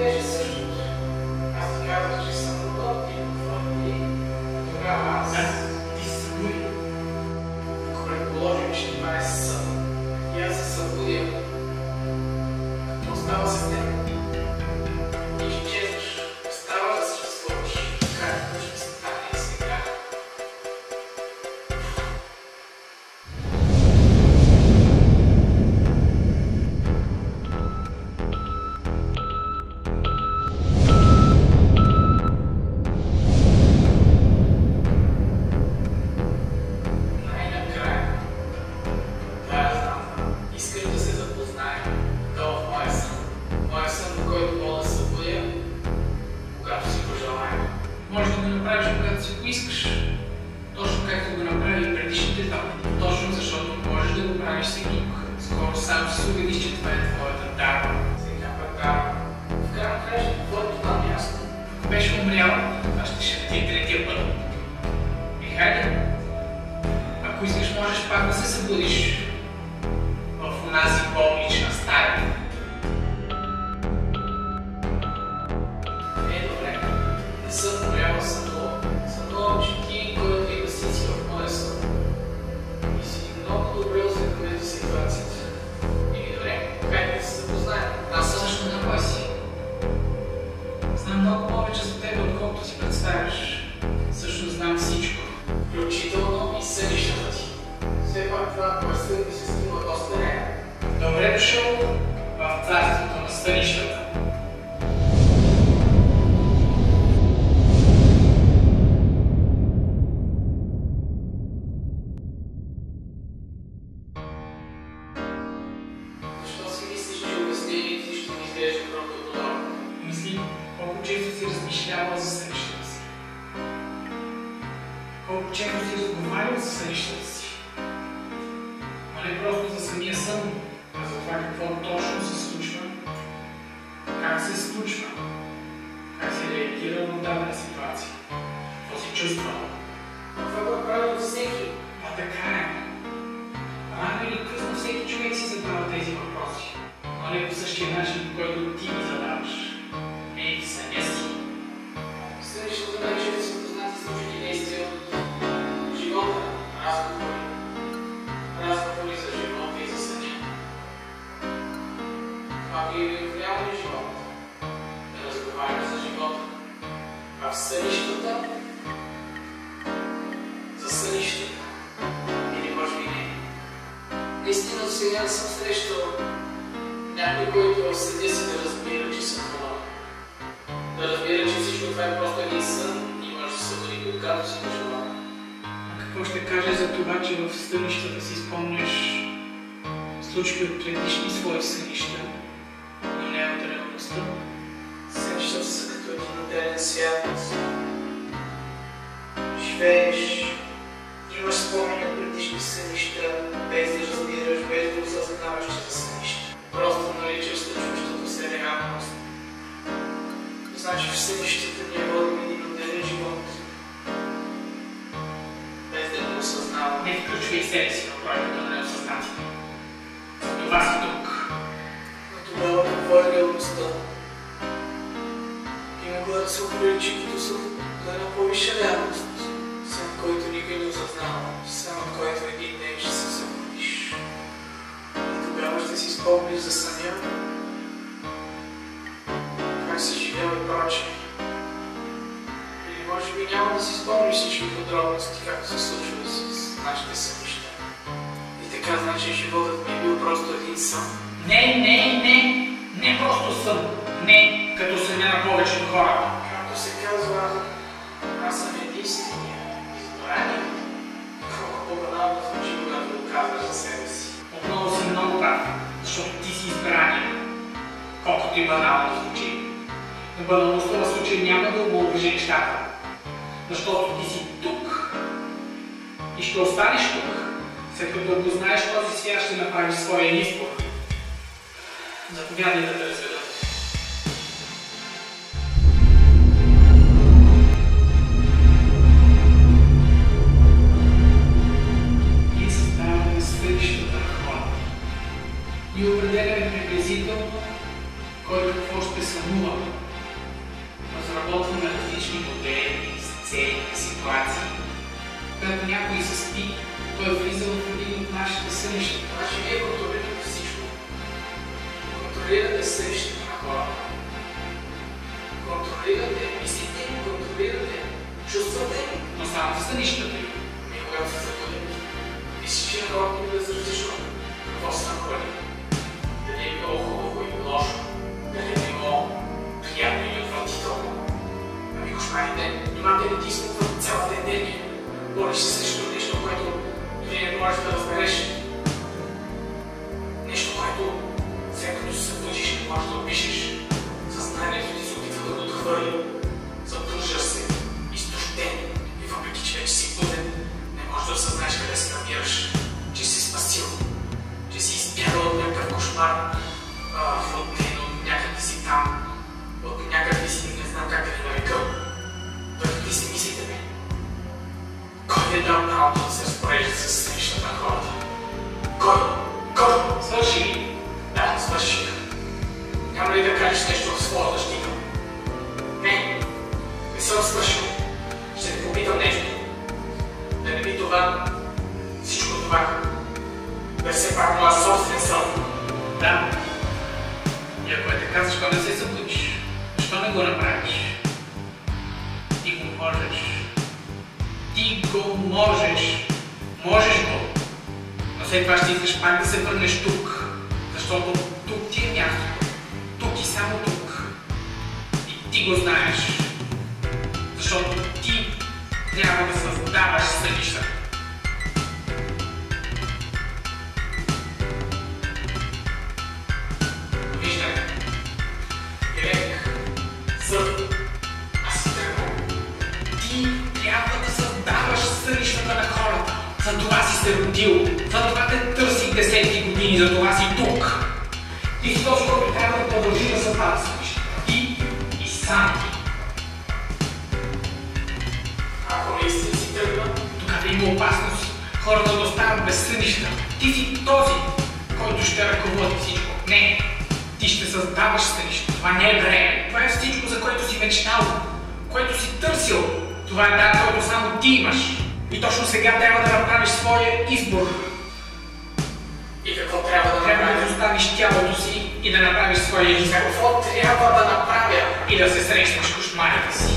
беше същото. Аз ти казах, че съм удобни, и тогава аз... Ти се събуди. Ако предположим, че това е сън, и аз се събудя, какво става с теб? И изчезваш, ставаш да съществуваш. Какво ще стане сега? Може да го направиш, когато си го искаш. Точно както го направи предишните два пъти. Точно защото можеш да го правиш всеки. Скоро сам ще се убедиш, че това е твоята дарба. Сега пък дарба. В крайна краща, какво е това място? Ако беше умрял, това ще ти е третия път. И хайде, ако искаш, можеш пак да се събудиш в онази болнична стая. Не съм умрял, сънувам, че ти, който и да си в моя сън. И си много добре осъзнаваш ситуацията. И добре, хайде да се запознаем. Аз също на кой си. Знам много повече за теб, отколкото си представяш. Също знам всичко. Включително и сънищата ти. Все пак това пръстът ми се струва доста реално. Добре дошъл в царството на сънищата. Мисли колко често си размишлява за сънищата си. Колко често си разговарял за сънищата си. А не просто за самия сън, а за това какво точно се случва, как се случва, как се реагира в дадена ситуация, какво се чувства. Това го прави всеки. А така е. Рано или късно всеки човек си задава тези въпроси, но не по същия начин, по който ти ги задаваш. Ей, съня си. Сънищата вече са познати случаи действия от живота, разговори за живота и за съня. Това би в реалния живот, да разговаряш за живота. А в сънищата, за сънищата. Или може би не. Наистина до сега не съм срещал някой, който в съня си да разбира, че съм хора. Да разбира, че всичко това е просто един сън и може да се събуди, когато си пожелава. Какво ще кажеш за това, че в сънищата си спомняш случки от предишни свои сънища, но не от реалността? Сънищата са като един отделен свят. Живееш, имаш спомени от предишни сънища, без да разбираш, без да осъзнаваш, че са сънища. Просто наричаш случващото се реалност. Значи в сънищата ние водим един отделен живот. Без да го осъзнавам. Не включвай себе си в проекта на неосъзнатите. За това си тук. Но тогава какво е реалността? Би могла да се оприличи като сън до една по-висша реалност. Сън, който никой не осъзнава. Сън, от който един ден ще се събудиш. И тогава ще си спомниш за съня, как си живял и прочее. Или може би няма да си спомниш всички подробности, както се случва с нашите сънища. И така, значи животът ми е бил просто един сън. Не просто сън. Не като съня на повечето хора. Както се казва, аз съм единствения, избрания. Колко по-банално звучи, когато го казваш за себе си. Отново си много прав, защото ти си избрания. Колкото и банално звучи. Но баналността в случая няма да омаловажи нещата. Защото ти си тук. И ще останеш тук. След като го знаеш този свят, ще направиш своя избор. Заповядай да те разведа. Ние създаваме сънищата на хората. Ние определяме приблизително кой какво ще сънуваме. Разработваме различни модели, сцени, ситуации. Когато някой се спи, той е влизал в един от нашите сънища. Значи вие контролирате всичко. Контролирате сънищата на хората. Контролирате мислите им, контролирате чувствата им. Но само в сънищата им. И когато се забудят, мислиш, че хората им да различно. Какво са направили? Дали е било хубаво или лошо? Дали е било приятно или отвратително? Ами кошмарите, нима те не ти изпълват цялата енергия. Бориш се срещу нещо, което дори не можеш да разбереш. Нещо, което след като се събудиш, не можеш да опишеш. Съзнанието ти се опитва да го отхвърли. Задържаш се, изтощен и въпреки, че вече си буден, не можеш да осъзнаеш къде се намираш, че си спасил, че си избягал от някакъв кошмар, роднен от някъде си там, от някъде си не знам как да ви нарека. Какви си мислите ми? Кой ви е дал правото да се разпорежда с сънищата на хората? Кой? Свърши! Да, свърши. Няма ли да кажеш нещо в своя защита? Не съм свършил. Ще те попитам нещо. Да не би това, всичко това, да все пак моя собствен сън. Да. И ако е така, защо не се събудиш? Защо не го направиш? Ти го можеш. Ти го можеш. Можеш го. Но след това ще искаш пак да се върнеш тук. Защото тук ти е мястото. Тук и само тук. И ти го знаеш. Защото ти трябва да създаваш сънища. Виждаме. Елек. Сън. Аз си тръгвам. Ти трябва да създаваш сънищата на хората. За това си се родил. За това те търсих десетки години. За това си тук. Ти си този, който трябва да продължи да създава сънищата. Ти и сам ти. Ако наистина си тръгва, Тогава има опасност хората да остават без сънища. Ти си този, който ще ръководи всичко. Не, ти ще създаваш сънища. Това не е време. Това е всичко, за което си мечтал, което си търсил. Това е дар, който само ти имаш. И точно сега трябва да направиш своя избор. и какво трябва да Трябва да направя? оставиш тялото си и да направиш своя избор. Какво трябва да направя? И да се срещнеш с кошмарите си.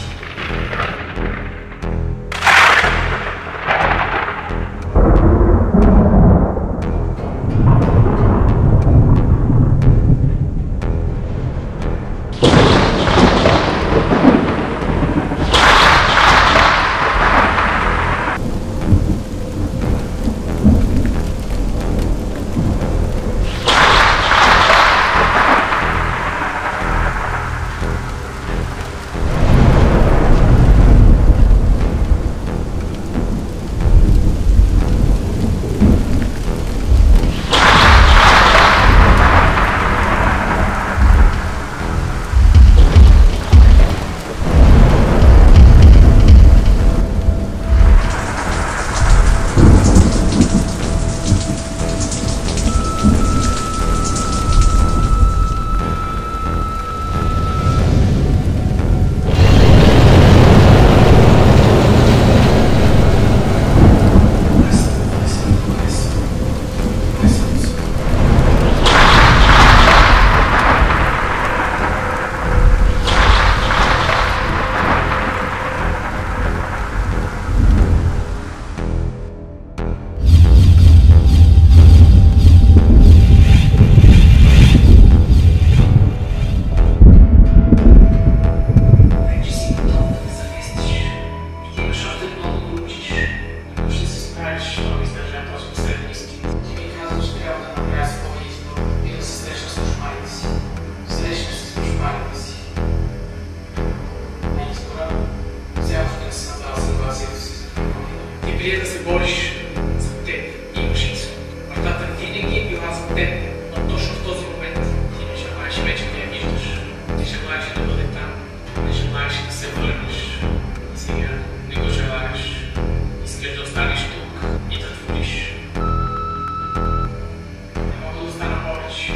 Прие да се бориш за теб и имаш. Вратата винаги е била за теб, но точно в този момент ти не желаеш вече да я виждаш. Ти желаеш да бъде там, не желаеш да се върнеш. Сега не го желаеш. Искаш да останеш тук и да твориш. Не мога да остана повече.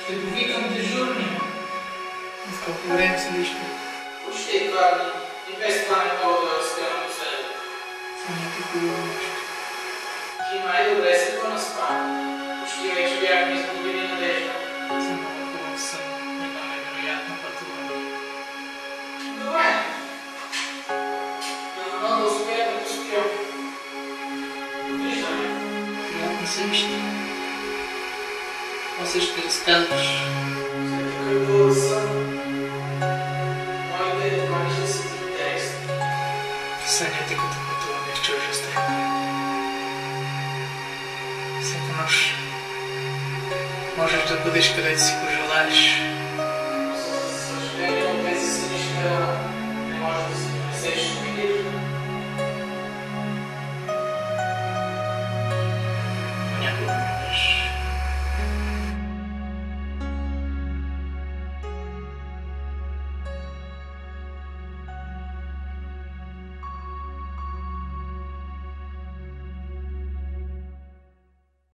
Ще повикам дежурния. В колко време се лишка? Почти 2 дни. И без това не мога да стоя напоследък. Съня ти хубаво нещо. Ти най-добре си го наспа. Почти вече бяхме изгубили надежда. Съм много хубав сън. Имаме вероятно пътуване. Добре. Дано да успея да успя. Виждаме. Приятни сънища. После ще разказваш. След като сън, моите плани ще са интересни. Сънята като пътуване в чужда страна. Всяка нощ можеш да бъдеш където си пожелаеш. За съжаление, от тези сънища не можеш да се донесеш